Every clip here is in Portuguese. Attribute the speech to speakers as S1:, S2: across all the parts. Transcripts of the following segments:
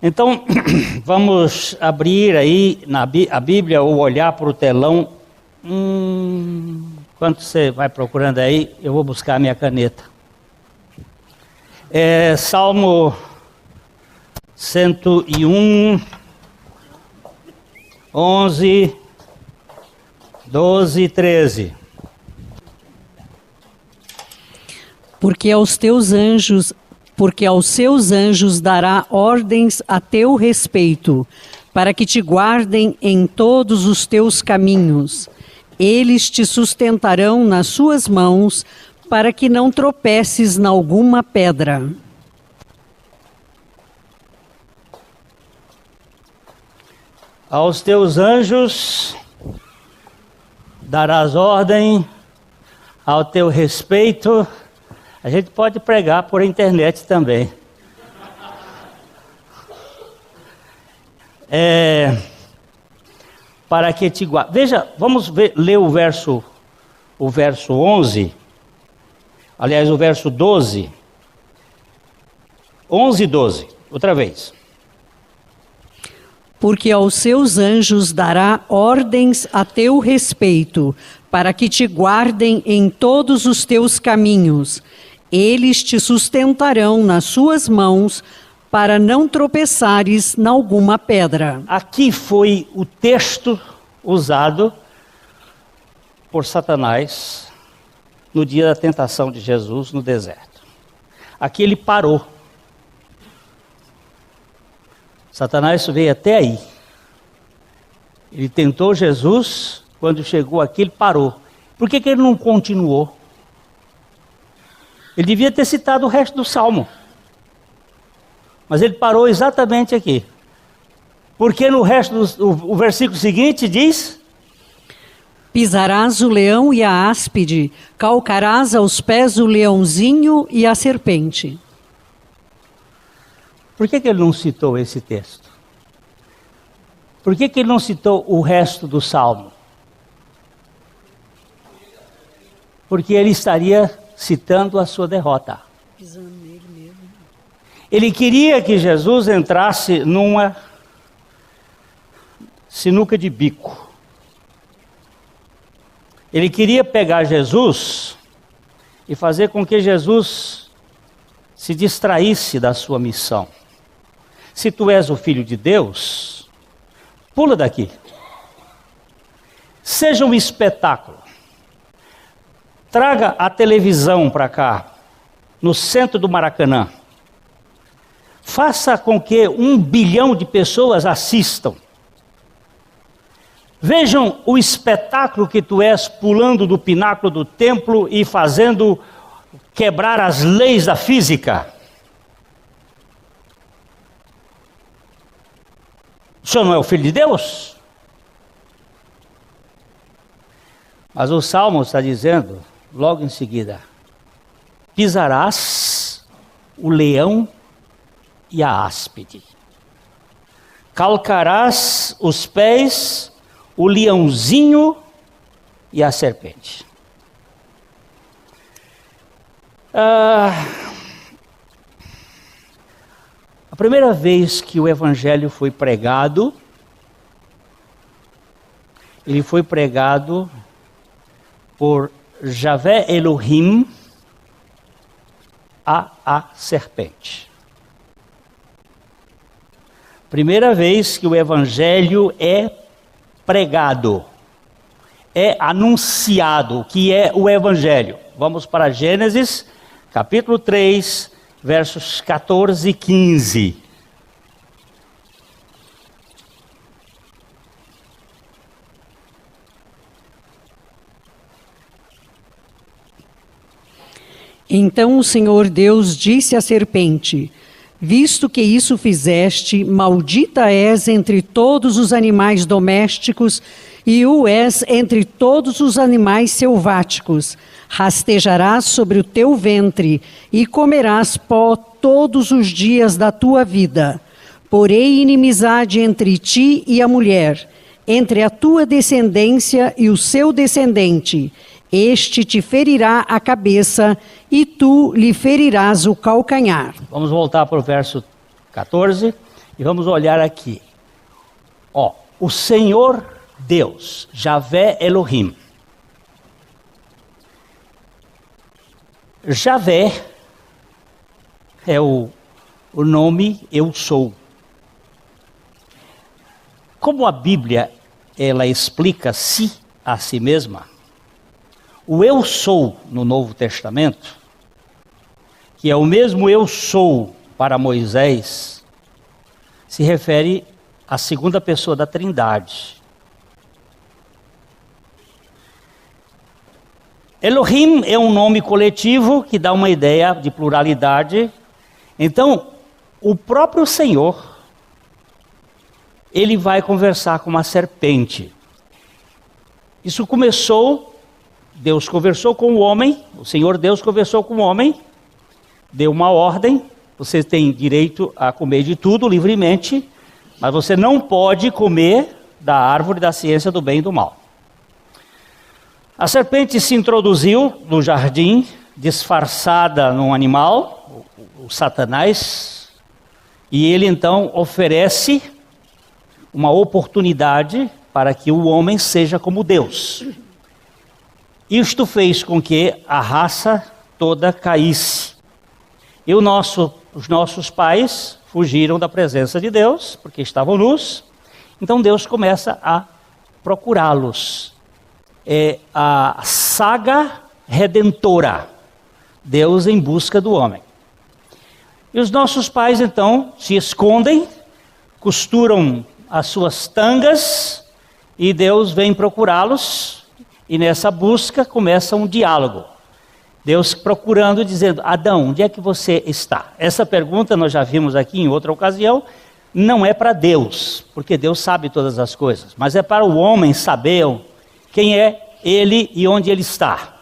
S1: Então, vamos abrir aí a Bíblia ou olhar para o telão. Enquanto você vai procurando aí, eu vou buscar a minha caneta. Salmo 101, 11, 12 e 13.
S2: Porque aos seus anjos dará ordens a teu respeito, para que te guardem em todos os teus caminhos. Eles te sustentarão nas suas mãos, para que não tropeces em alguma pedra.
S1: Aos teus anjos darás ordem ao teu respeito. A gente pode pregar por internet também. Para que te guarde. Veja, vamos ler o verso 11. Aliás, o verso 12. 11 e 12. Outra vez.
S2: Porque aos seus anjos dará ordens a teu respeito, para que te guardem em todos os teus caminhos. Eles te sustentarão nas suas mãos, para não tropeçares em alguma pedra.
S1: Aqui foi o texto usado por Satanás no dia da tentação de Jesus no deserto. Aqui ele parou. Satanás veio até aí. Ele tentou Jesus, quando chegou aqui ele parou. Por que ele não continuou? Ele devia ter citado o resto do Salmo. Mas ele parou exatamente aqui. Porque no resto o versículo seguinte diz:
S2: pisarás o leão e a áspide, calcarás aos pés o leãozinho e a serpente.
S1: Por que ele não citou esse texto? Por que ele não citou o resto do Salmo? Porque ele estaria citando a sua derrota. Ele queria que Jesus entrasse numa sinuca de bico. Ele queria pegar Jesus e fazer com que Jesus se distraísse da sua missão. Se tu és o Filho de Deus, pula daqui. Seja um espetáculo. Traga a televisão para cá, no centro do Maracanã. Faça com que 1 bilhão de pessoas assistam. Vejam o espetáculo que tu és pulando do pináculo do templo e fazendo quebrar as leis da física. O senhor não é o Filho de Deus? Mas o Salmo está dizendo, logo em seguida: pisarás o leão e a áspide, calcarás os pés o leãozinho e a serpente. A primeira vez que o evangelho foi pregado, ele foi pregado por Javé Elohim a serpente. Primeira vez que o evangelho é pregado, é anunciado, que é o evangelho. Vamos para Gênesis, capítulo 3, versos 14 e 15.
S2: Então o Senhor Deus disse à serpente: visto que isso fizeste, maldita és entre todos os animais domésticos e o és entre todos os animais selváticos. Rastejarás sobre o teu ventre e comerás pó todos os dias da tua vida. Porém inimizade entre ti e a mulher, entre a tua descendência e o seu descendente. Este te ferirá a cabeça e tu lhe ferirás o calcanhar.
S1: Vamos voltar para o verso 14. E vamos olhar aqui. Ó, o Senhor Deus, Javé Elohim. Javé é o nome eu sou. Como a Bíblia, ela explica-se a si mesma, o eu sou no Novo Testamento, que é o mesmo eu sou para Moisés, se refere à segunda pessoa da Trindade. Elohim é um nome coletivo que dá uma ideia de pluralidade. Então, o próprio Senhor, ele vai conversar com uma serpente. Isso começou, Deus conversou com o homem, o Senhor Deus conversou com o homem, deu uma ordem: você tem direito a comer de tudo livremente, mas você não pode comer da árvore da ciência do bem e do mal. A serpente se introduziu no jardim, disfarçada num animal, o Satanás, e ele então oferece uma oportunidade para que o homem seja como Deus. Isto fez com que a raça toda caísse. E os nossos pais fugiram da presença de Deus, porque estavam nus. Então Deus começa a procurá-los. É a saga redentora, Deus em busca do homem. E os nossos pais então se escondem, costuram as suas tangas, e Deus vem procurá-los, e nessa busca começa um diálogo. Deus procurando, dizendo: Adão, onde é que você está? Essa pergunta nós já vimos aqui em outra ocasião, não é para Deus, porque Deus sabe todas as coisas, mas é para o homem saber quem é ele e onde ele está.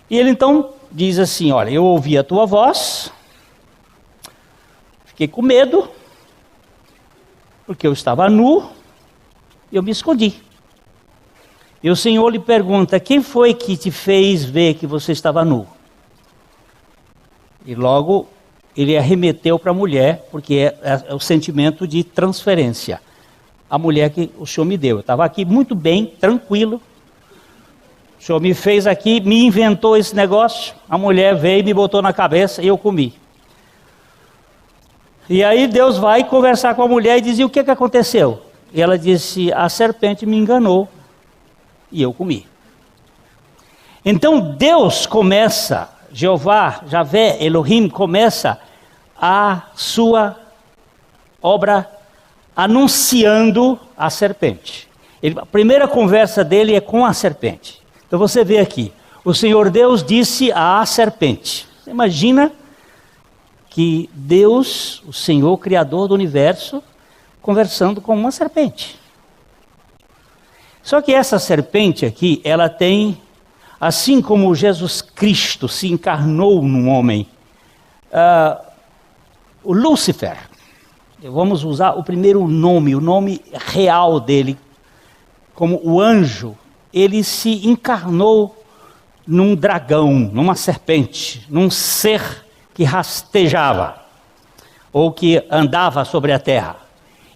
S1: E ele então diz assim: olha, eu ouvi a tua voz, fiquei com medo, porque eu estava nu, e eu me escondi. E o Senhor lhe pergunta: quem foi que te fez ver que você estava nu? E logo ele arremeteu para a mulher, porque é o sentimento de transferência. A mulher que o Senhor me deu. Eu estava aqui muito bem, tranquilo. O Senhor me fez aqui, me inventou esse negócio. A mulher veio e me botou na cabeça e eu comi. E aí Deus vai conversar com a mulher e diz: e o que aconteceu? E ela disse: a serpente me enganou e eu comi. Então Deus começa, Javé, Elohim, começa a sua obra anunciando a serpente. A primeira conversa dele é com a serpente. Então você vê aqui, o Senhor Deus disse à serpente. Você imagina que Deus, o Senhor Criador do universo, conversando com uma serpente. Só que essa serpente aqui, ela tem, assim como Jesus Cristo se encarnou num homem, o Lúcifer, vamos usar o primeiro nome, o nome real dele, como o anjo, ele se encarnou num dragão, numa serpente, num ser que rastejava, ou que andava sobre a terra.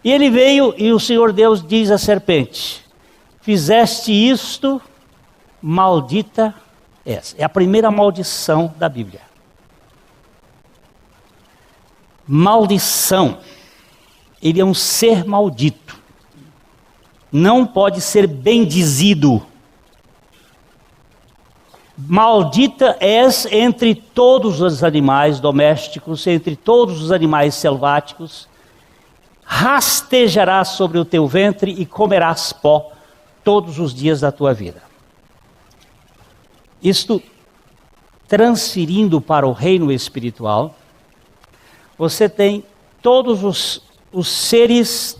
S1: E ele veio e o Senhor Deus diz à serpente: fizeste isto, maldita és. É a primeira maldição da Bíblia. Maldição. Ele é um ser maldito. Não pode ser bendizido. Maldita és entre todos os animais domésticos, entre todos os animais selváticos. Rastejarás sobre o teu ventre e comerás pó todos os dias da tua vida. Isto, transferindo para o reino espiritual, você tem todos os seres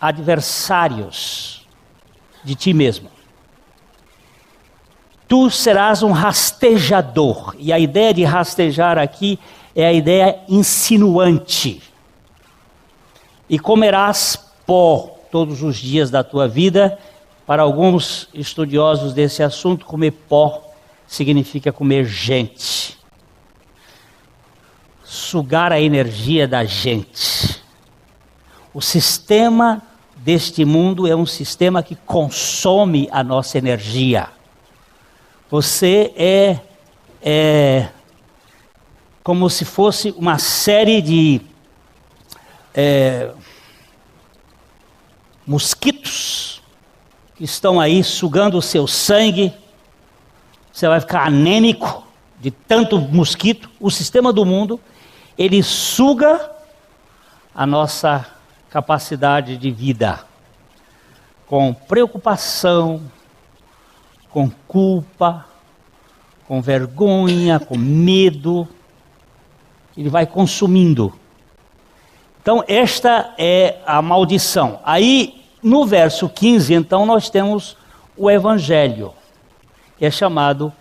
S1: adversários de ti mesmo. Tu serás um rastejador. E a ideia de rastejar aqui é a ideia insinuante. E comerás pó todos os dias da tua vida. Para alguns estudiosos desse assunto, comer pó significa comer gente. sugar a energia da gente. O sistema deste mundo é um sistema que consome a nossa energia. Você é como se fosse uma série de mosquitos que estão aí sugando o seu sangue. Você vai ficar anêmico de tanto mosquito. O sistema do mundo, ele suga a nossa capacidade de vida, com preocupação, com culpa, com vergonha, com medo. Ele vai consumindo. Então, esta é a maldição. Aí, no verso 15, então, nós temos o Evangelho, que é chamado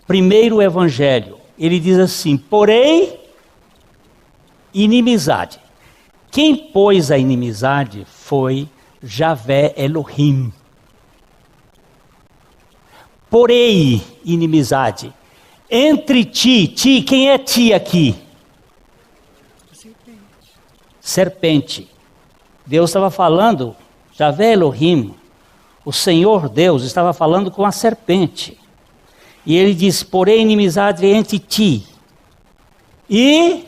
S1: primeiro Evangelho. Ele diz assim: porém, inimizade. Quem pôs a inimizade foi Javé Elohim. Porém, inimizade. Entre ti, quem é ti aqui? Serpente. Deus estava falando, Javé Elohim, o Senhor Deus estava falando com a serpente. E ele diz: porém, inimizade entre ti e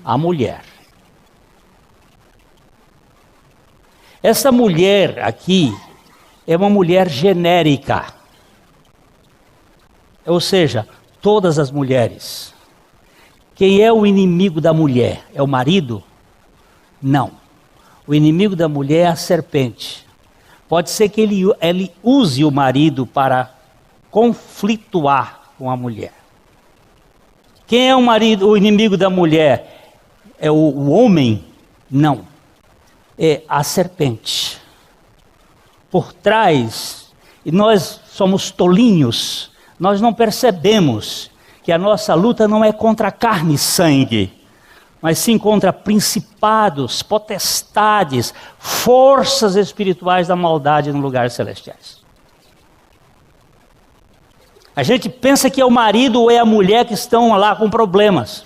S1: a mulher. Essa mulher aqui é uma mulher genérica. Ou seja, todas as mulheres. Quem é o inimigo da mulher? É o marido? Não. O inimigo da mulher é a serpente. Pode ser que ele use o marido para conflituar com a mulher. Quem é o inimigo da mulher? É o homem? Não. É a serpente. Por trás, e nós somos tolinhos, nós não percebemos que a nossa luta não é contra carne e sangue, mas sim contra principados, potestades, forças espirituais da maldade nos lugares celestiais. A gente pensa que é o marido ou é a mulher que estão lá com problemas.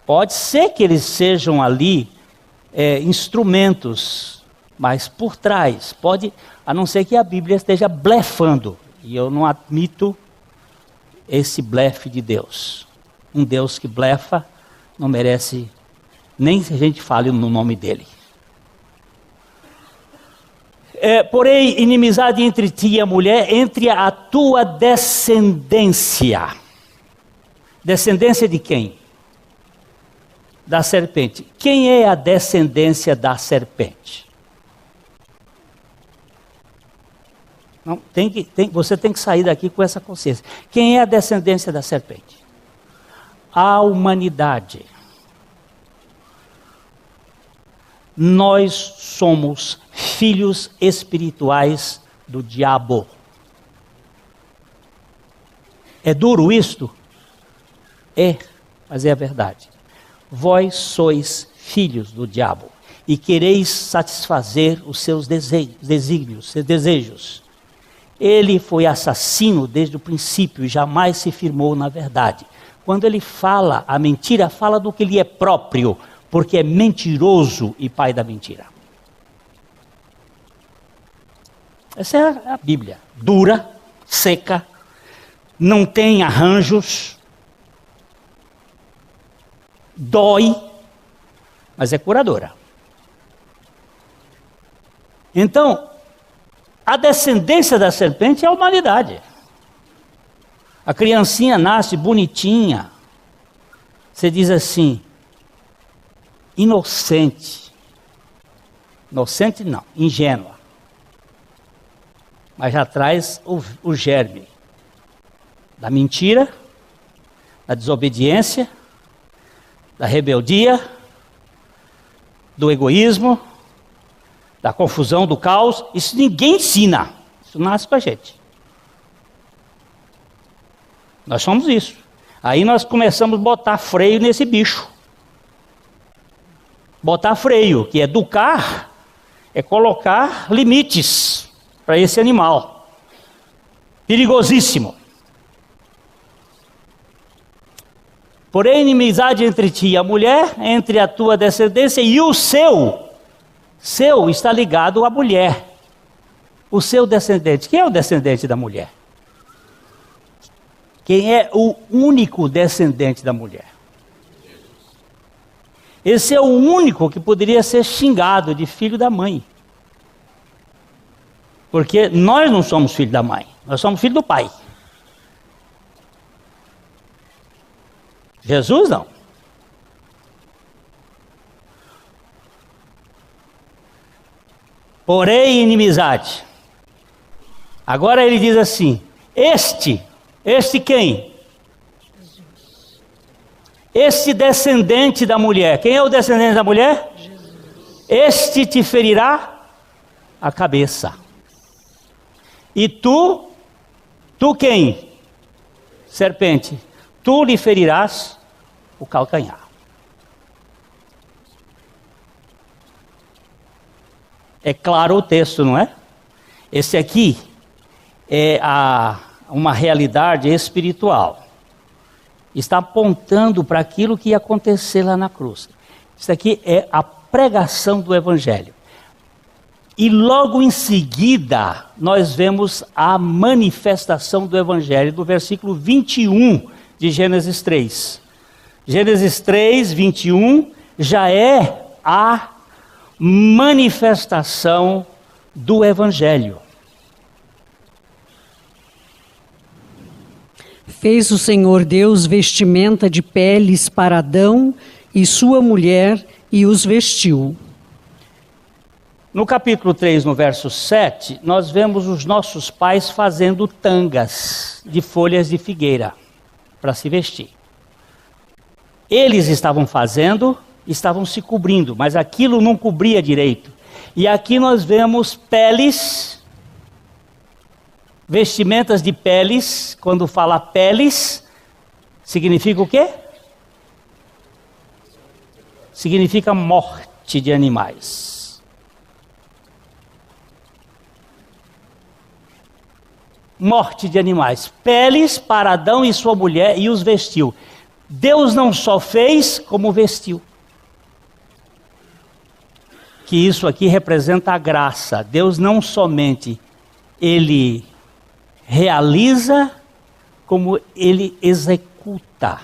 S1: Pode ser que eles sejam ali instrumentos, mas por trás, pode, a não ser que a Bíblia esteja blefando, e eu não admito esse blefe de Deus. Um Deus que blefa não merece nem que a gente fale no nome dele. Porém, inimizade entre ti e a mulher, entre a tua descendência. Descendência de quem? Da serpente. Quem é a descendência da serpente? Não, você tem que sair daqui com essa consciência. Quem é a descendência da serpente? A humanidade. Nós somos filhos espirituais do diabo. É duro isto? É, mas é a verdade. Vós sois filhos do diabo e quereis satisfazer os seus desígnios, seus desejos. Ele foi assassino desde o princípio e jamais se firmou na verdade. Quando ele fala a mentira, fala do que lhe é próprio, porque é mentiroso e pai da mentira. Essa é a Bíblia. Dura, seca, não tem arranjos, dói, mas é curadora. Então, a descendência da serpente é a humanidade. A criancinha nasce bonitinha. Você diz assim, inocente. Inocente não, ingênua. Mas já traz o germe da mentira, da desobediência, da rebeldia, do egoísmo, da confusão, do caos. Isso ninguém ensina. Isso nasce com a gente. Nós somos isso. Aí nós começamos a botar freio nesse bicho. Botar freio, que educar, é colocar limites para esse animal. Perigosíssimo. Porém, inimizade entre ti e a mulher, entre a tua descendência e o seu. Seu está ligado à mulher. O seu descendente. Quem é o descendente da mulher? Quem é o único descendente da mulher? Esse é o único que poderia ser xingado de filho da mãe. Porque nós não somos filho da mãe, nós somos filho do pai. Jesus não. Porém, inimizade. Agora ele diz assim: este quem? Este descendente da mulher. Quem é o descendente da mulher? Jesus. Este te ferirá a cabeça. E tu quem? Serpente. Tu lhe ferirás o calcanhar. É claro o texto, não é? Esse aqui é uma realidade espiritual. Está apontando para aquilo que ia acontecer lá na cruz. Isso aqui é a pregação do Evangelho. E logo em seguida, nós vemos a manifestação do Evangelho, do versículo 21 de Gênesis 3. Gênesis 3, 21, já é a manifestação do Evangelho.
S2: Fez o Senhor Deus vestimenta de peles para Adão e sua mulher e os vestiu.
S1: No capítulo 3, no verso 7, nós vemos os nossos pais fazendo tangas de folhas de figueira para se vestir. Eles estavam se cobrindo, mas aquilo não cobria direito. E aqui nós vemos peles, vestimentas de peles. Quando fala peles, significa o quê? Significa morte de animais. Morte de animais. Peles para Adão e sua mulher e os vestiu. Deus não só fez, como vestiu. Que isso aqui representa a graça. Deus não somente Ele realiza, como Ele executa.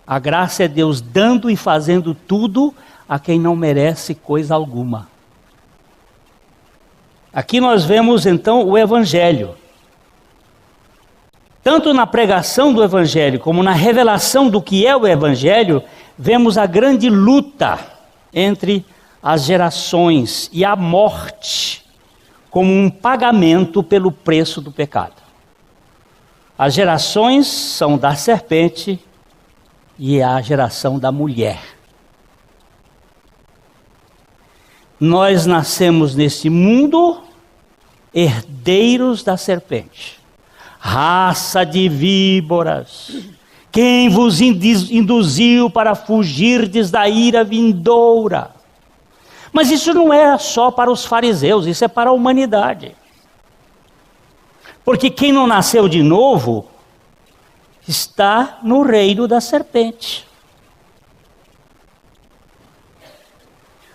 S1: A graça é Deus dando e fazendo tudo a quem não merece coisa alguma. Aqui nós vemos então o Evangelho. Tanto na pregação do Evangelho como na revelação do que é o Evangelho, vemos a grande luta entre as gerações e a morte como um pagamento pelo preço do pecado. As gerações são da serpente e a geração da mulher. Nós nascemos nesse mundo herdeiros da serpente. Raça de víboras, quem vos induziu para fugirdes da ira vindoura? Mas isso não é só para os fariseus, isso é para a humanidade. Porque quem não nasceu de novo está no reino da serpente.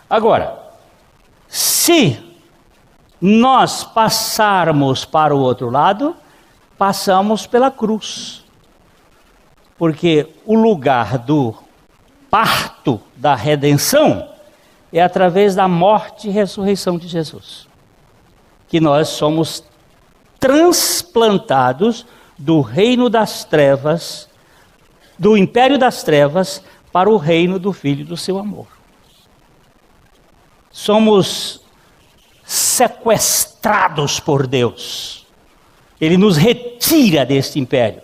S1: Agora, se nós passarmos para o outro lado, passamos pela cruz. Porque o lugar do parto da redenção é através da morte e ressurreição de Jesus. Que nós somos transplantados do reino das trevas, do império das trevas, para o reino do Filho do seu amor. Somos sequestrados por Deus. Ele nos retira deste império.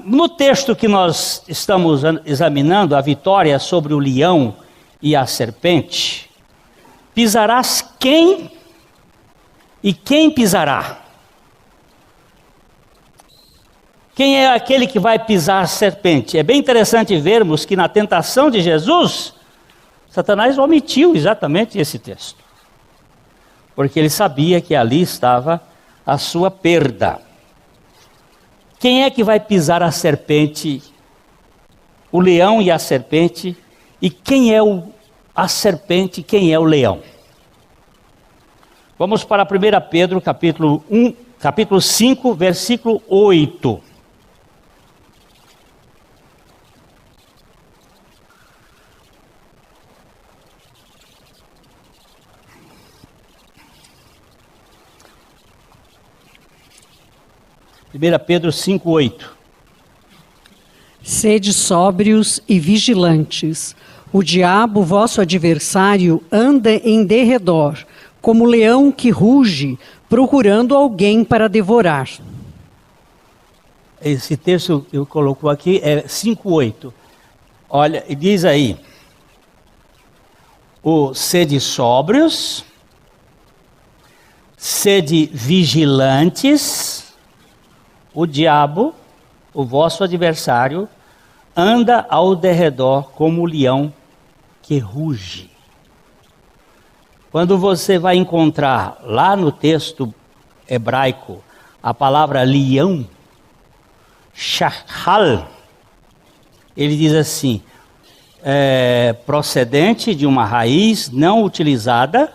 S1: No texto que nós estamos examinando, a vitória sobre o leão e a serpente, pisarás quem e quem pisará? Quem é aquele que vai pisar a serpente? É bem interessante vermos que na tentação de Jesus, Satanás omitiu exatamente esse texto. Porque ele sabia que ali estava a sua perda. Quem é que vai pisar a serpente, o leão e a serpente? E quem é a serpente, quem é o leão? Vamos para 1 Pedro, capítulo 5, versículo 8. Pedro 5:8.
S2: Sede sóbrios e vigilantes. O diabo, vosso adversário, anda em derredor, como leão que ruge, procurando alguém para devorar.
S1: Esse texto que eu coloco aqui é 5:8. Olha, e diz aí: sede sóbrios, sede vigilantes. O diabo, o vosso adversário, anda ao derredor como o leão que ruge. Quando você vai encontrar lá no texto hebraico a palavra leão, shachal, ele diz assim, procedente de uma raiz não utilizada,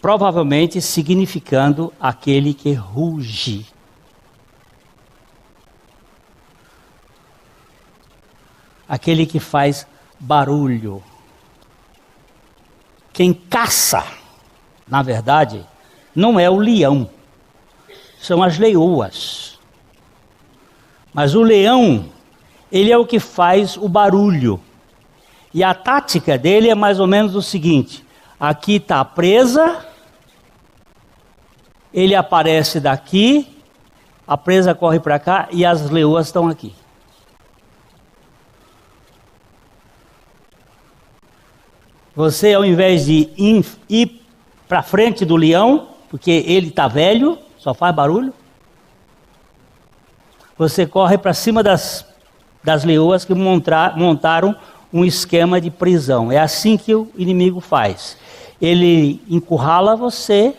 S1: provavelmente significando aquele que ruge. Aquele que faz barulho. Quem caça, na verdade, não é o leão, são as leoas. Mas o leão, ele é o que faz o barulho. E a tática dele é mais ou menos o seguinte: aqui está a presa, ele aparece daqui, a presa corre para cá e as leoas estão aqui. Você, ao invés de ir para frente do leão, porque ele está velho, só faz barulho, você corre para cima das leoas que montaram um esquema de prisão. É assim que o inimigo faz. Ele encurrala você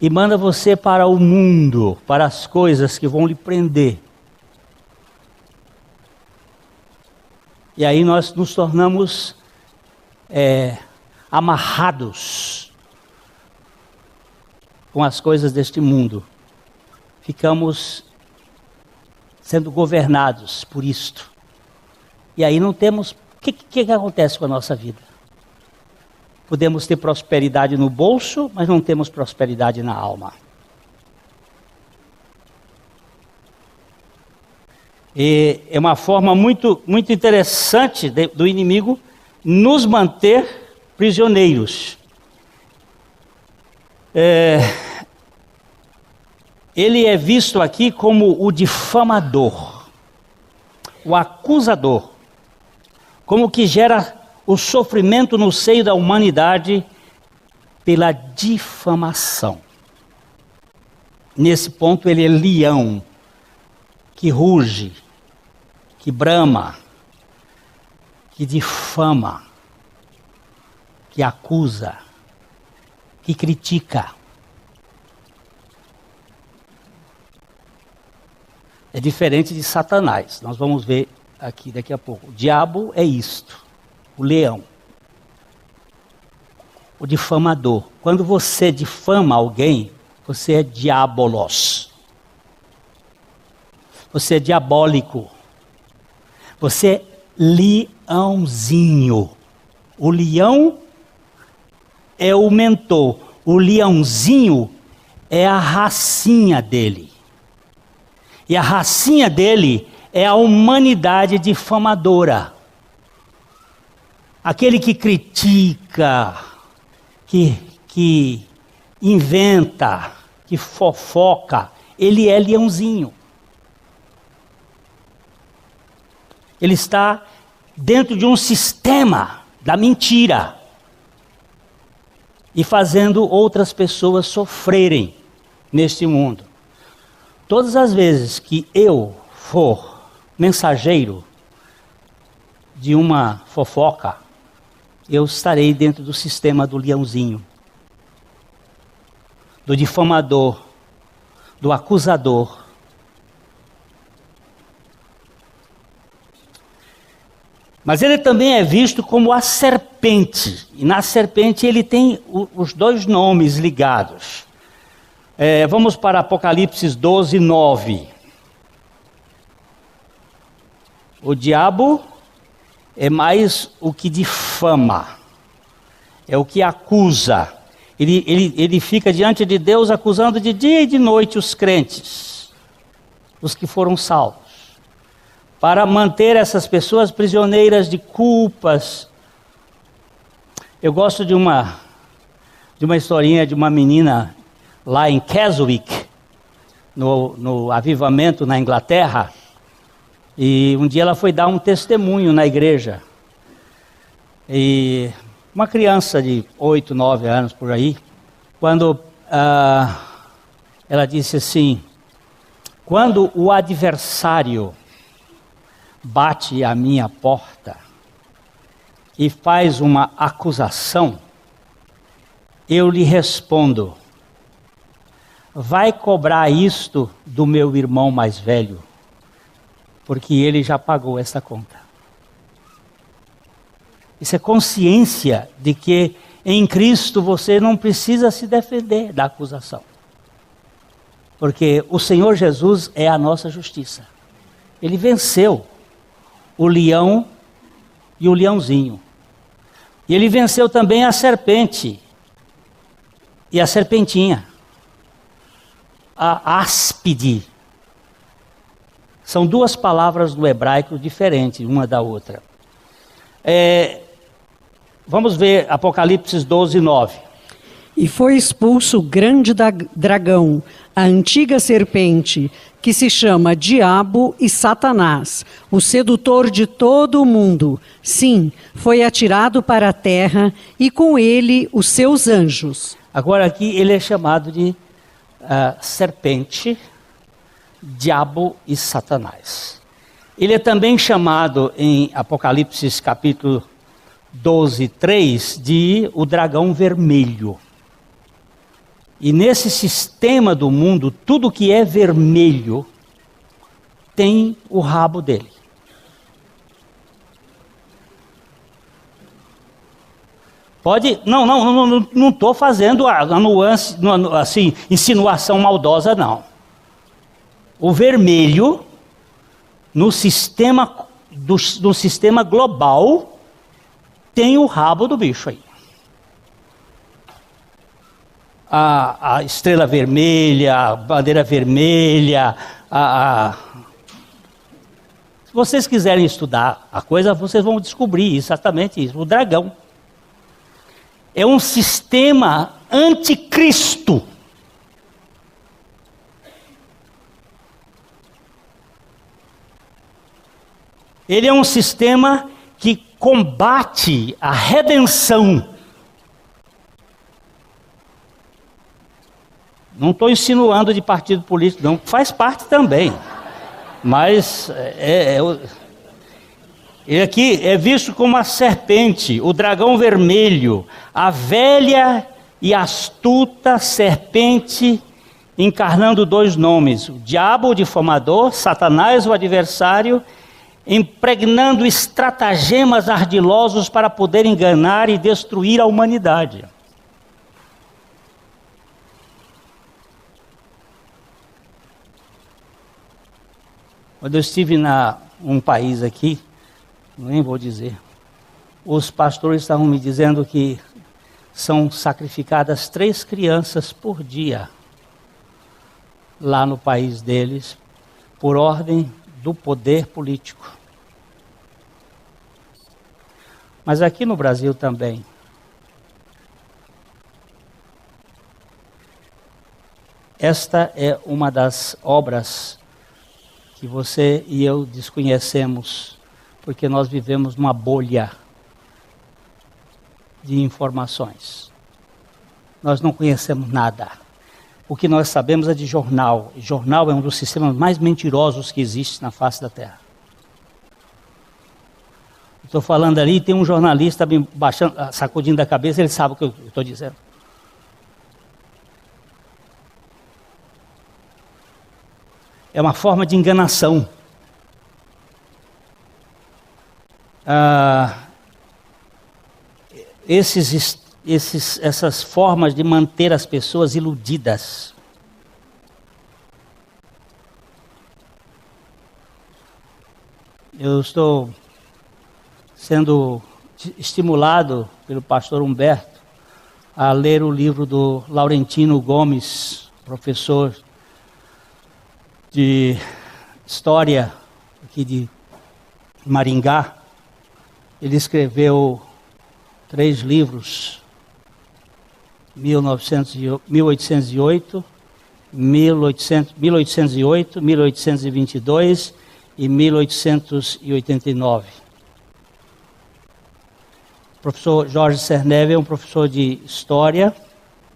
S1: e manda você para o mundo, para as coisas que vão lhe prender. E aí nós nos tornamos amarrados com as coisas deste mundo. Ficamos sendo governados por isto. E aí não temos... O que acontece com a nossa vida? Podemos ter prosperidade no bolso, mas não temos prosperidade na alma. E é uma forma muito, muito interessante do inimigo nos manter prisioneiros. Ele é visto aqui como o difamador, o acusador, como que gera o sofrimento no seio da humanidade pela difamação. Nesse ponto ele é leão, que ruge, que brama, que difama, que acusa, que critica. É diferente de Satanás. Nós vamos ver aqui daqui a pouco. O diabo é isto, o leão, o difamador. Quando você difama alguém, você é diabolos. Você é diabólico. Você é leãozinho. O leão é o mentor. O leãozinho é a racinha dele. E a racinha dele é a humanidade difamadora. Aquele que critica, que inventa, que fofoca, ele é leãozinho. Ele está dentro de um sistema da mentira e fazendo outras pessoas sofrerem neste mundo. Todas as vezes que eu for mensageiro de uma fofoca, eu estarei dentro do sistema do leãozinho, do difamador, do acusador. Mas ele também é visto como a serpente. E na serpente ele tem os dois nomes ligados. Vamos para Apocalipse 12, 9. O diabo é mais o que difama, é o que acusa. Ele fica diante de Deus acusando de dia e de noite os crentes, os que foram salvos, para manter essas pessoas prisioneiras de culpas. Eu gosto de uma historinha de uma menina lá em Keswick, no avivamento na Inglaterra, e um dia ela foi dar um testemunho na igreja, e uma criança de 8, 9 anos por aí, quando ela disse assim: quando o adversário bate à minha porta e faz uma acusação, eu lhe respondo: vai cobrar isto do meu irmão mais velho, porque ele já pagou essa conta. Isso é consciência de que em Cristo você não precisa se defender da acusação, porque o Senhor Jesus é a nossa justiça. Ele venceu o leão e o leãozinho. E ele venceu também a serpente e a serpentinha, a áspide. São duas palavras do hebraico diferentes uma da outra. Vamos ver Apocalipse 12, 9.
S2: E foi expulso o grande dragão, a antiga serpente, que se chama Diabo e Satanás, o sedutor de todo o mundo. Sim, foi atirado para a terra e com ele os seus anjos.
S1: Agora aqui ele é chamado de serpente, Diabo e Satanás. Ele é também chamado em Apocalipse capítulo 12, 3, de o dragão vermelho. E nesse sistema do mundo, tudo que é vermelho tem o rabo dele. Pode, não estou fazendo a nuance, assim, insinuação maldosa, não. O vermelho, no sistema global, tem o rabo do bicho aí. A estrela vermelha, a bandeira vermelha, Se vocês quiserem estudar a coisa, vocês vão descobrir exatamente isso. O dragão é um sistema anticristo. Ele é um sistema que combate a redenção. Não estou insinuando de partido político, não. Faz parte também. Mas ele aqui é visto como a serpente, o dragão vermelho, a velha e astuta serpente, encarnando dois nomes: o diabo, o difamador, Satanás, o adversário, impregnando estratagemas ardilosos para poder enganar e destruir a humanidade. Quando eu estive um país aqui, nem vou dizer, os pastores estavam me dizendo que são sacrificadas 3 crianças por dia lá no país deles, por ordem do poder político. Mas aqui no Brasil também. Esta é uma das obras que você e eu desconhecemos, porque nós vivemos numa bolha de informações. Nós não conhecemos nada. O que nós sabemos é de jornal. Jornal é um dos sistemas mais mentirosos que existe na face da Terra. Estou falando ali, tem um jornalista me sacudindo a cabeça, ele sabe o que eu estou dizendo. É uma forma de enganação. essas formas de manter as pessoas iludidas. Eu estou sendo estimulado pelo pastor Humberto a ler o livro do Laurentino Gomes, professor de história aqui de Maringá. Ele escreveu 3 livros, 1808, 1822 e 1889. O professor Jorge Cerneve é um professor de história,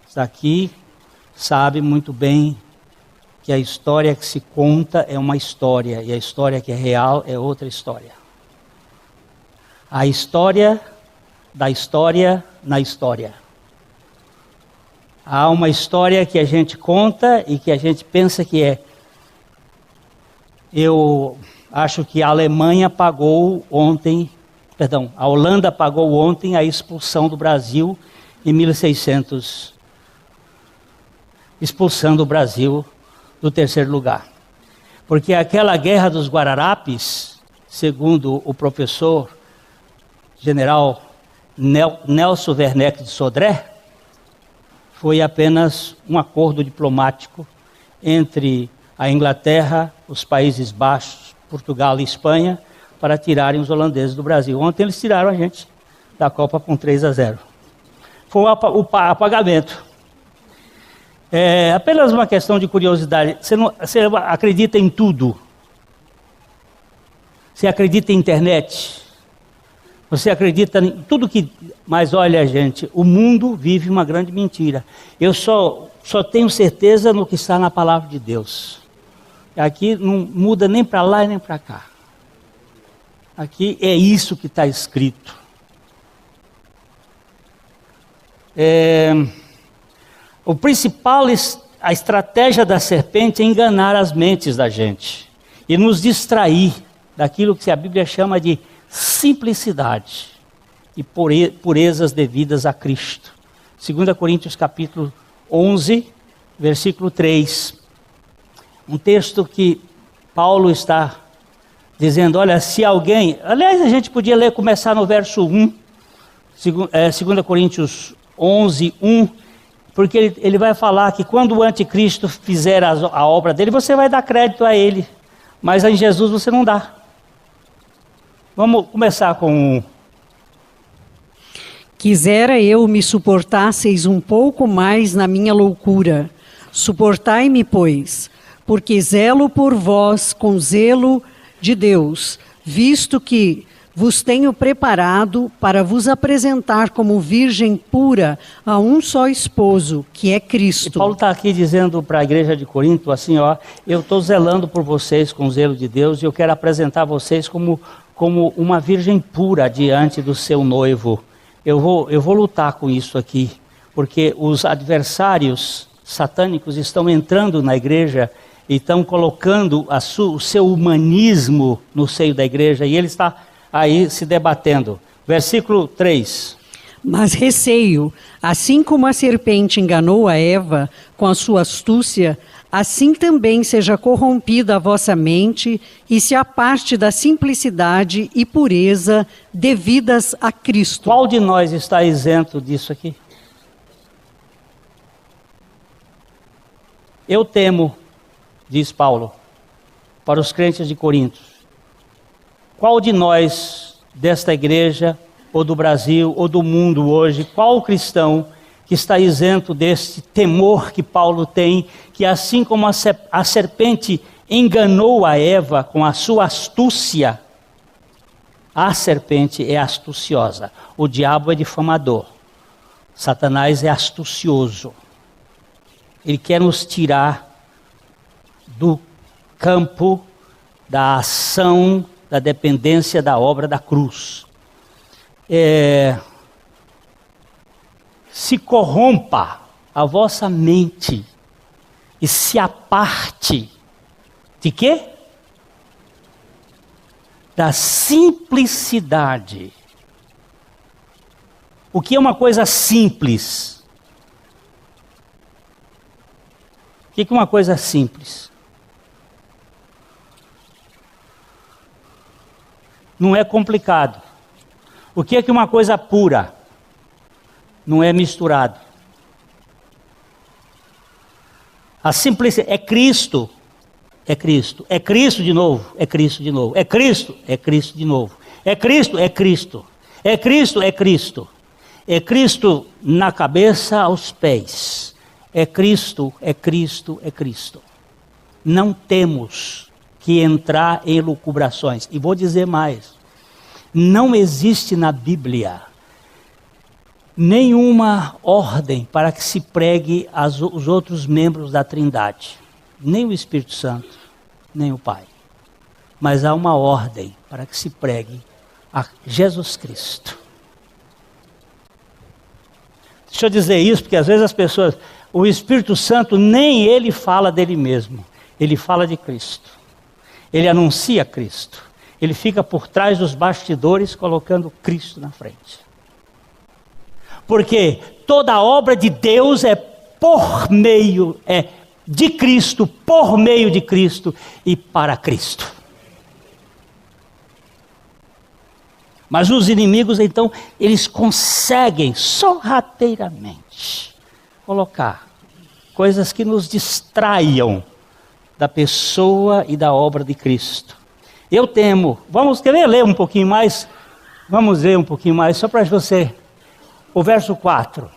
S1: está aqui, sabe muito bem que a história que se conta é uma história, e a história que é real é outra história. A história da história na história. Há uma história que a gente conta e que a gente pensa que é. Eu acho que a Alemanha pagou ontem, a Holanda pagou ontem a expulsão do Brasil em 1600. Expulsando o Brasil do 3º lugar. Porque aquela guerra dos Guararapes, segundo o professor general Nelson Werneck de Sodré, foi apenas um acordo diplomático entre a Inglaterra, os Países Baixos, Portugal e Espanha, para tirarem os holandeses do Brasil. Ontem eles tiraram a gente da Copa com 3-0. Foi o apagamento. É apenas uma questão de curiosidade. Você acredita em tudo? Você acredita em internet? Você acredita em tudo que... Mas olha, gente, o mundo vive uma grande mentira. Eu só tenho certeza no que está na palavra de Deus. Aqui não muda nem para lá e nem para cá. Aqui é isso que está escrito. O principal, a estratégia da serpente é enganar as mentes da gente e nos distrair daquilo que a Bíblia chama de simplicidade e purezas devidas a Cristo. 2 Coríntios capítulo 11, versículo 3. Um texto que Paulo está dizendo, olha, se alguém... Aliás, a gente podia começar no verso 1, 2 Coríntios 11, 1, porque ele vai falar que quando o anticristo fizer a obra dele, você vai dar crédito a ele, mas em Jesus você não dá. Vamos começar com...
S2: Quisera eu me suportasseis um pouco mais na minha loucura. Suportai-me, pois, porque zelo por vós com zelo de Deus, visto que vos tenho preparado para vos apresentar como virgem pura a um só esposo, que é Cristo.
S1: E Paulo está aqui dizendo para a igreja de Corinto, assim, ó, eu estou zelando por vocês com zelo de Deus e eu quero apresentar vocês como uma virgem pura diante do seu noivo. Eu vou lutar com isso aqui, porque os adversários satânicos estão entrando na igreja e estão colocando o seu humanismo no seio da igreja, e ele está aí se debatendo. Versículo 3.
S2: Mas receio, assim como a serpente enganou a Eva com a sua astúcia, assim também seja corrompida a vossa mente e se aparte da simplicidade e pureza devidas a Cristo.
S1: Qual de nós está isento disso aqui? Eu temo, diz Paulo, para os crentes de Corinto. Qual de nós, desta igreja, ou do Brasil, ou do mundo hoje, qual cristão que está isento deste temor que Paulo tem, que assim como a serpente enganou a Eva com a sua astúcia, a serpente é astuciosa, o diabo é difamador, Satanás é astucioso. Ele quer nos tirar do campo da ação, da dependência da obra da cruz. Se corrompa a vossa mente e se aparte de quê? da simplicidade. O que é uma coisa simples? O que é uma coisa simples? Não é complicado. O que é uma coisa pura? Não é misturado. A simplicidade é Cristo. É Cristo. É Cristo de novo. É Cristo de novo. É Cristo. É Cristo de novo. É Cristo. É Cristo. É Cristo. É Cristo. É Cristo na cabeça aos pés. É Cristo. É Cristo. É Cristo. Não temos que entrar em lucubrações. E vou dizer mais. Não existe na Bíblia nenhuma ordem para que se pregue os outros membros da Trindade. Nem o Espírito Santo, nem o Pai. Mas há uma ordem para que se pregue a Jesus Cristo. Deixa eu dizer isso, porque às vezes as pessoas... O Espírito Santo nem ele fala dele mesmo. Ele fala de Cristo. Ele anuncia Cristo. Ele fica por trás dos bastidores colocando Cristo na frente. Porque toda a obra de Deus é por meio, de Cristo, por meio de Cristo e para Cristo. Mas os inimigos, então, eles conseguem sorrateiramente colocar coisas que nos distraiam da pessoa e da obra de Cristo. Eu temo, querer ler um pouquinho mais? Vamos ler um pouquinho mais, só para você. O verso 4.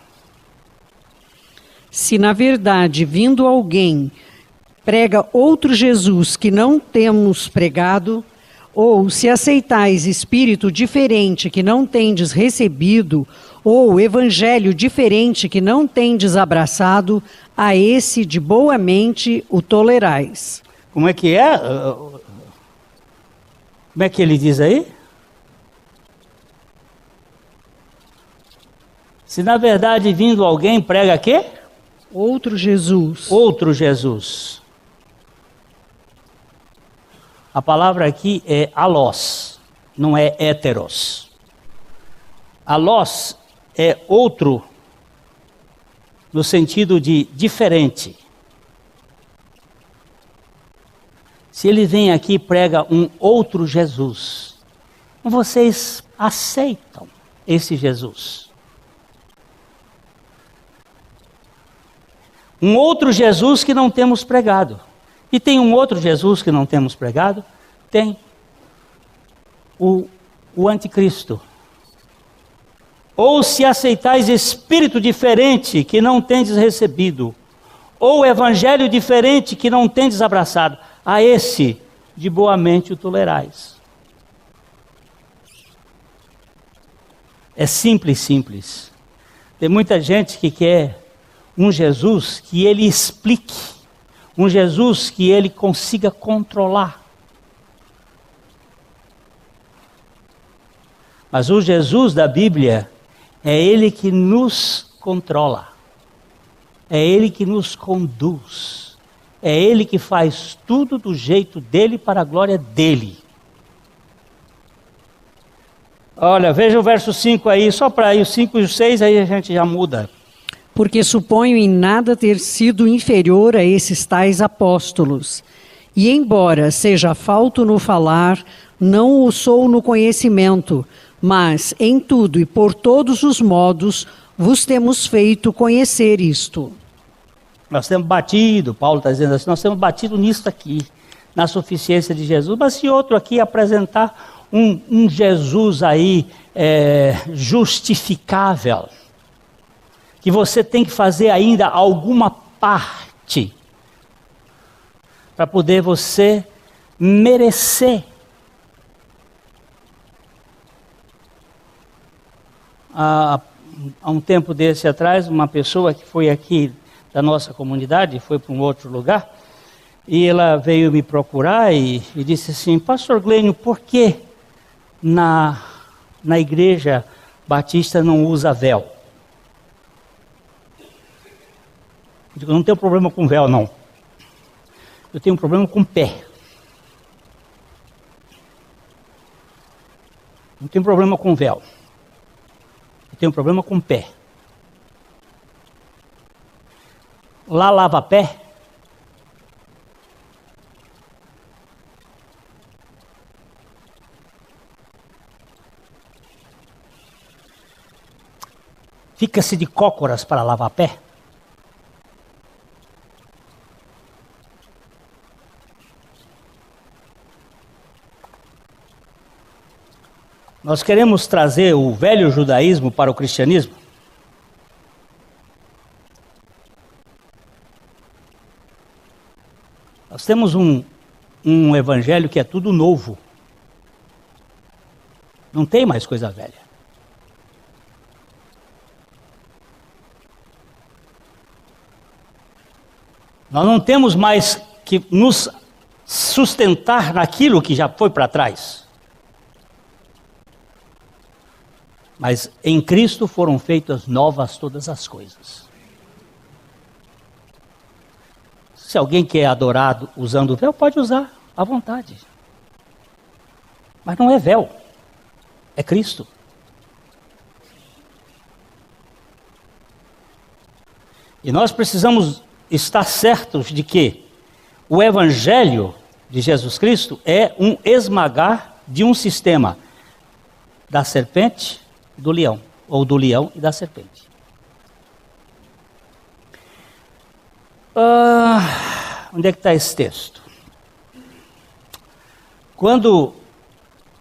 S2: Se na verdade, vindo alguém, prega outro Jesus que não temos pregado, ou se aceitais espírito diferente que não tendes recebido, ou evangelho diferente que não tendes abraçado, a esse de boa mente o tolerais.
S1: Como é que é? Como é que ele diz aí? Se na verdade vindo alguém prega quê?
S2: Outro Jesus.
S1: Outro Jesus. A palavra aqui é alós, não é héteros. Alós é outro no sentido de diferente. Se ele vem aqui e prega um outro Jesus, vocês aceitam esse Jesus? Um outro Jesus que não temos pregado. E tem um outro Jesus que não temos pregado? Tem. O anticristo. Ou se aceitais espírito diferente que não tendes recebido, ou evangelho diferente que não tendes abraçado, a esse de boa mente o tolerais. É simples, simples. Tem muita gente que quer um Jesus que ele explique, um Jesus que ele consiga controlar. Mas o Jesus da Bíblia é ele que nos controla, é ele que nos conduz, é ele que faz tudo do jeito dele para a glória dele. Olha, veja o verso 5 aí, só para aí o 5 e o 6 aí a gente já muda.
S2: Porque suponho em nada ter sido inferior a esses tais apóstolos. E embora seja falto no falar, não o sou no conhecimento, mas em tudo e por todos os modos vos temos feito conhecer isto.
S1: Nós temos batido, Paulo está dizendo assim, nós temos batido nisso aqui, na suficiência de Jesus, mas se outro aqui apresentar um Jesus aí justificável, que você tem que fazer ainda alguma parte para poder você merecer há um tempo desse atrás, uma pessoa que foi aqui da nossa comunidade, foi para um outro lugar, e ela veio me procurar e disse assim, Pastor Glênio, por que na igreja batista não usa véu? Eu digo, não tenho problema com véu, não. Eu tenho um problema com pé. Não tem problema com véu. Eu tenho problema com pé. Lá lava pé. Fica-se de cócoras para lavar pé. Nós queremos trazer o velho judaísmo para o cristianismo? Nós temos um evangelho que é tudo novo. Não tem mais coisa velha. Nós não temos mais que nos sustentar naquilo que já foi para trás. Mas em Cristo foram feitas novas todas as coisas. Se alguém quer adorar usando véu, pode usar à vontade. Mas não é véu, é Cristo. E nós precisamos estar certos de que o Evangelho de Jesus Cristo é um esmagar de um sistema da serpente e do leão, ou do leão e da serpente. Onde é que está esse texto? Quando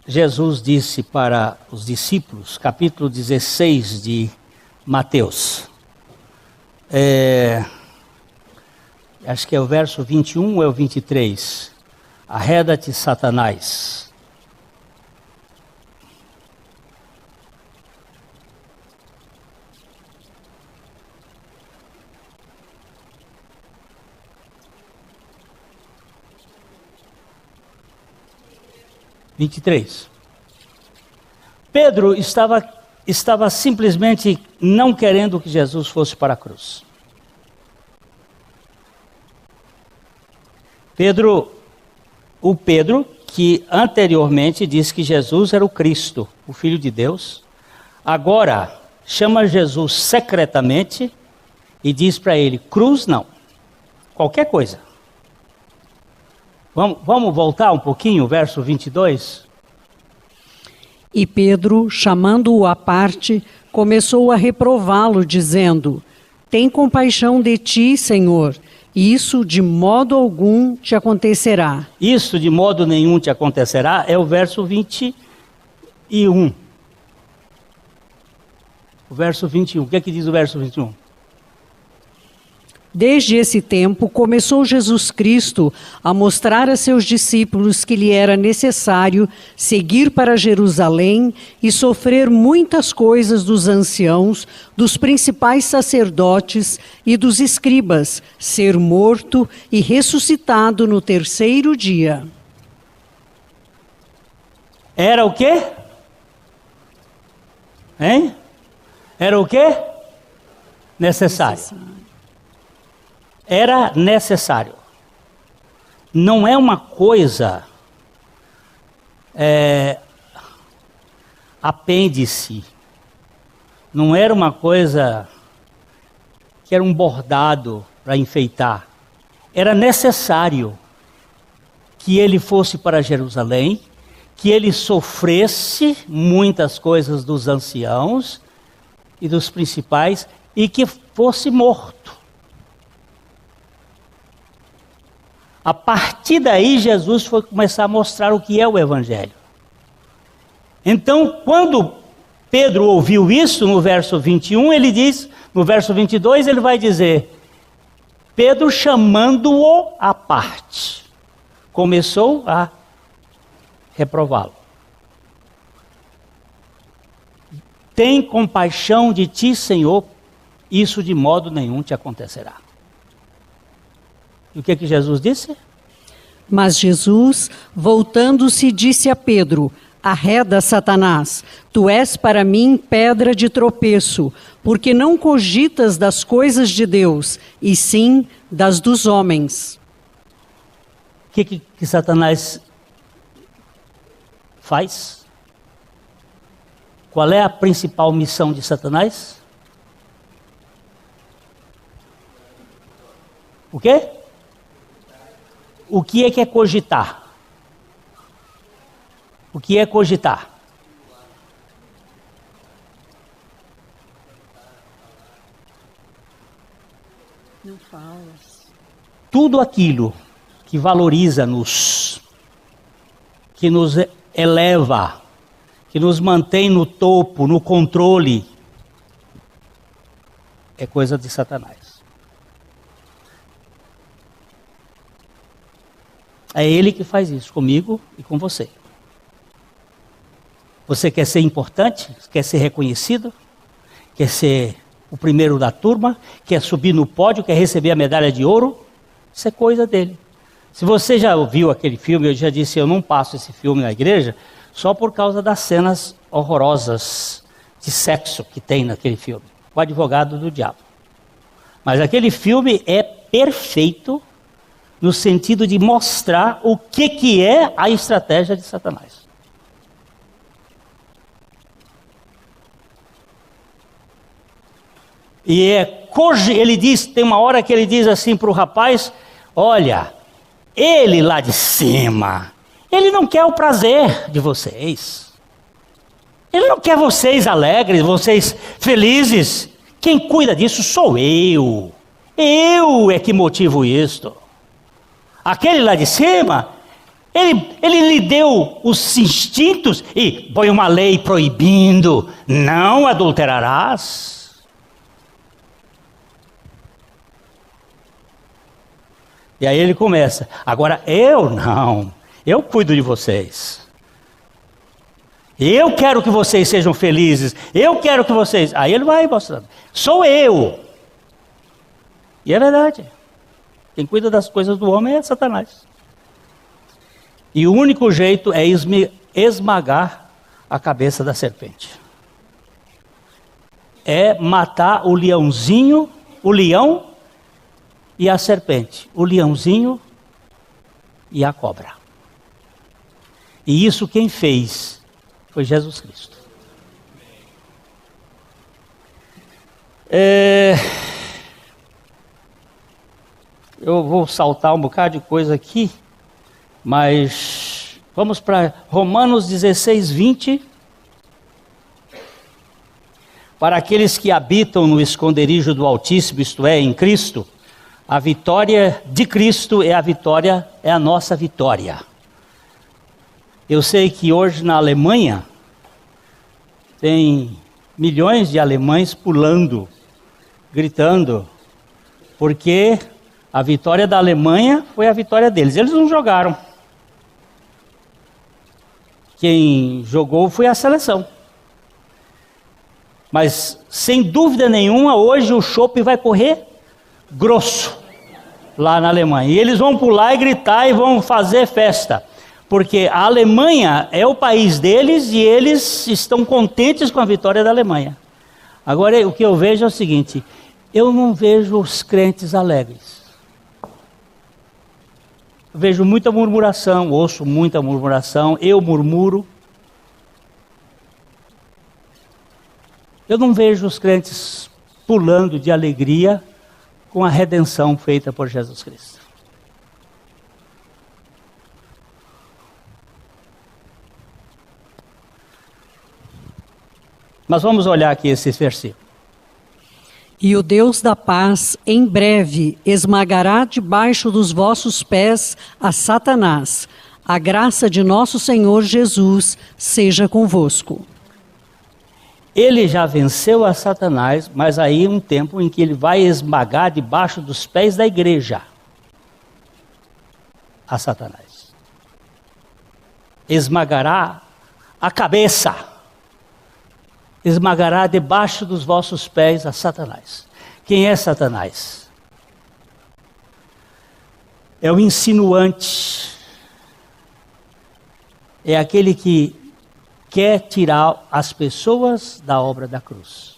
S1: Jesus disse para os discípulos, capítulo 16 de Mateus, acho que é o verso 21 ou é o 23. Arreda-te, Satanás. Pedro estava simplesmente não querendo que Jesus fosse para a cruz. Pedro que anteriormente disse que Jesus era o Cristo, o Filho de Deus, agora chama Jesus secretamente e diz para ele, cruz não, qualquer coisa. Vamos voltar um pouquinho, verso 22?
S2: E Pedro, chamando-o à parte, começou a reprová-lo, dizendo, tem compaixão de ti, Senhor, isso de modo algum te acontecerá.
S1: Isso de modo nenhum te acontecerá é o verso 21. O verso 21. O que é que diz o verso 21?
S2: Desde esse tempo, começou Jesus Cristo a mostrar a seus discípulos que lhe era necessário seguir para Jerusalém e sofrer muitas coisas dos anciãos, dos principais sacerdotes e dos escribas, ser morto e ressuscitado no terceiro dia.
S1: Era o quê? Hein? Era o quê? Necessário. Era necessário. Não é uma coisa apêndice. Não era uma coisa que era um bordado para enfeitar. Era necessário que ele fosse para Jerusalém, que ele sofresse muitas coisas dos anciãos e dos principais e que fosse morto. A partir daí, Jesus foi começar a mostrar o que é o Evangelho. Então, quando Pedro ouviu isso no verso 21, ele diz, no verso 22, ele vai dizer, Pedro chamando-o à parte, começou a reprová-lo. Tem compaixão de ti, Senhor, isso de modo nenhum te acontecerá. E o que é que Jesus disse?
S2: Mas Jesus, voltando-se, disse a Pedro, arreda, Satanás, tu és para mim pedra de tropeço, porque não cogitas das coisas de Deus, e sim das dos homens.
S1: O que Satanás faz? Qual é a principal missão de Satanás? O quê? O que é cogitar? O que é cogitar?
S2: Não falas.
S1: Tudo aquilo que valoriza-nos, que nos eleva, que nos mantém no topo, no controle, é coisa de Satanás. É ele que faz isso comigo e com você. Você quer ser importante? Quer ser reconhecido? Quer ser o primeiro da turma? Quer subir no pódio? Quer receber a medalha de ouro? Isso é coisa dele. Se você já viu aquele filme, eu já disse, eu não passo esse filme na igreja só por causa das cenas horrorosas de sexo que tem naquele filme. O advogado do diabo. Mas aquele filme é perfeito no sentido de mostrar o que é a estratégia de Satanás. E ele diz, tem uma hora que ele diz assim para o rapaz, olha, ele lá de cima, ele não quer o prazer de vocês. Ele não quer vocês alegres, vocês felizes. Quem cuida disso sou eu. Eu é que motivo isto. Aquele lá de cima, ele lhe deu os instintos e põe uma lei proibindo, não adulterarás. E aí ele começa, agora eu não, eu cuido de vocês. Eu quero que vocês sejam felizes, eu quero que vocês... Aí ele vai mostrando, sou eu. E é verdade. Quem cuida das coisas do homem é Satanás. E o único jeito é esmagar a cabeça da serpente. É matar o leãozinho, o leão e a serpente. O leãozinho e a cobra. E isso quem fez foi Jesus Cristo. Eu vou saltar um bocado de coisa aqui, mas vamos para Romanos 16, 20. Para aqueles que habitam no esconderijo do Altíssimo, isto é, em Cristo, a vitória de Cristo é a nossa vitória. Eu sei que hoje na Alemanha tem milhões de alemães pulando, gritando, porque a vitória da Alemanha foi a vitória deles. Eles não jogaram. Quem jogou foi a seleção. Mas, sem dúvida nenhuma, hoje o chopp vai correr grosso lá na Alemanha. E eles vão pular e gritar e vão fazer festa. Porque a Alemanha é o país deles e eles estão contentes com a vitória da Alemanha. Agora, o que eu vejo é o seguinte, eu não vejo os crentes alegres. Eu vejo muita murmuração, ouço muita murmuração, eu murmuro. Eu não vejo os crentes pulando de alegria com a redenção feita por Jesus Cristo. Mas vamos olhar aqui esse versículo.
S2: E o Deus da paz, em breve, esmagará debaixo dos vossos pés a Satanás. A graça de nosso Senhor Jesus seja convosco.
S1: Ele já venceu a Satanás, mas aí um tempo em que ele vai esmagar debaixo dos pés da igreja a Satanás. Esmagará a cabeça. Esmagará debaixo dos vossos pés a Satanás. Quem é Satanás? É o insinuante. É aquele que quer tirar as pessoas da obra da cruz.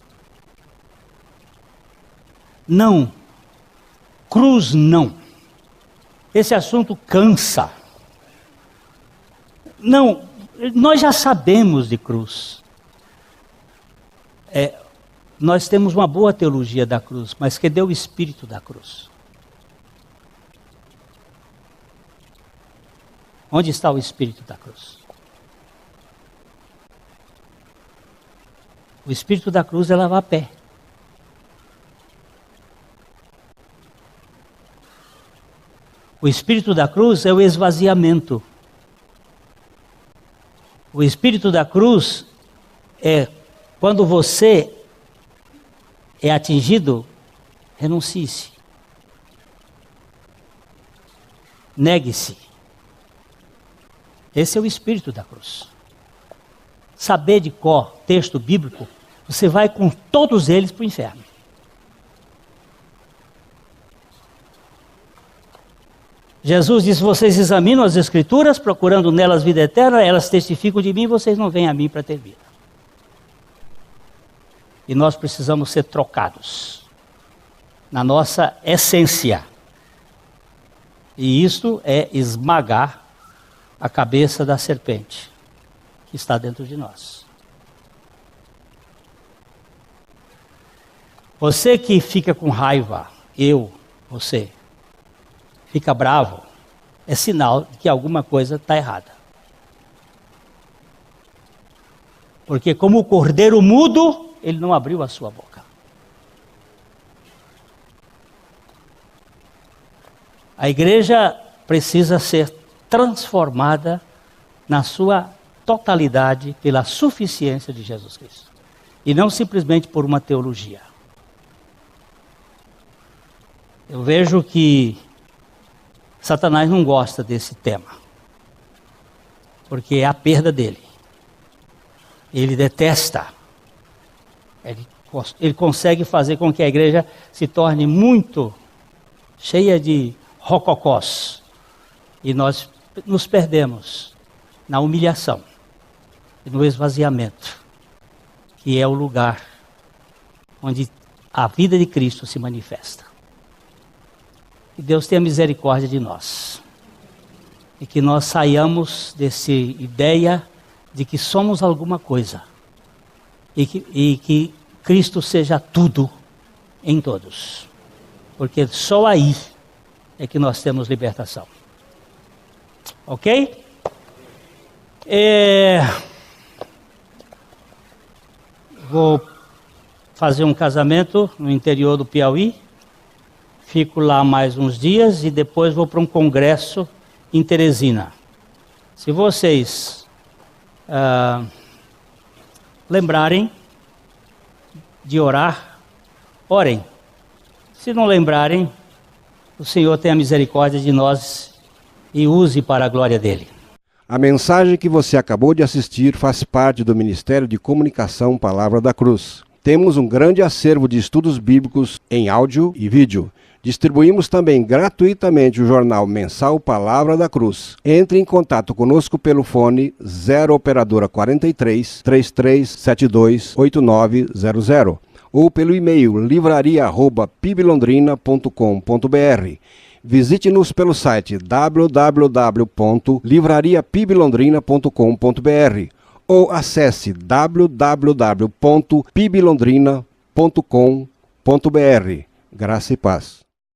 S1: Não. Cruz não. Esse assunto cansa. Não, nós já sabemos de cruz. Nós temos uma boa teologia da cruz, mas cadê o espírito da cruz? Onde está o espírito da cruz? O espírito da cruz é lavar a pé. O espírito da cruz é o esvaziamento. O espírito da cruz é quando você é atingido, renuncie-se. Negue-se. Esse é o espírito da cruz. Saber de cor texto bíblico, você vai com todos eles para o inferno. Jesus disse: vocês examinam as Escrituras, procurando nelas vida eterna, elas testificam de mim, vocês não vêm a mim para ter vida. E nós precisamos ser trocados na nossa essência. E isto é esmagar a cabeça da serpente que está dentro de nós. Você que fica com raiva, você, fica bravo, é sinal de que alguma coisa está errada. Porque como o cordeiro mudo, ele não abriu a sua boca. A igreja precisa ser transformada na sua totalidade pela suficiência de Jesus Cristo. E não simplesmente por uma teologia. Eu vejo que Satanás não gosta desse tema, porque é a perda dele. Ele detesta. Ele consegue fazer com que a igreja se torne muito cheia de rococós. E nós nos perdemos na humilhação e no esvaziamento, que é o lugar onde a vida de Cristo se manifesta. Que Deus tenha misericórdia de nós. E que nós saiamos dessa ideia de que somos alguma coisa. E que Cristo seja tudo em todos. Porque só aí é que nós temos libertação. Ok? Vou fazer um casamento no interior do Piauí. Fico lá mais uns dias e depois vou para um congresso em Teresina. Se vocês lembrarem de orar, orem. Se não lembrarem, o Senhor tenha misericórdia de nós e use para a glória dele.
S3: A mensagem que você acabou de assistir faz parte do Ministério de Comunicação Palavra da Cruz. Temos um grande acervo de estudos bíblicos em áudio e vídeo. Distribuímos também gratuitamente o jornal mensal Palavra da Cruz. Entre em contato conosco pelo fone 0 operadora 43 3372 8900 ou pelo e-mail livraria@piblondrina.com.br. Visite-nos pelo site www.livrariapiblondrina.com.br ou acesse www.piblondrina.com.br. Graça e paz.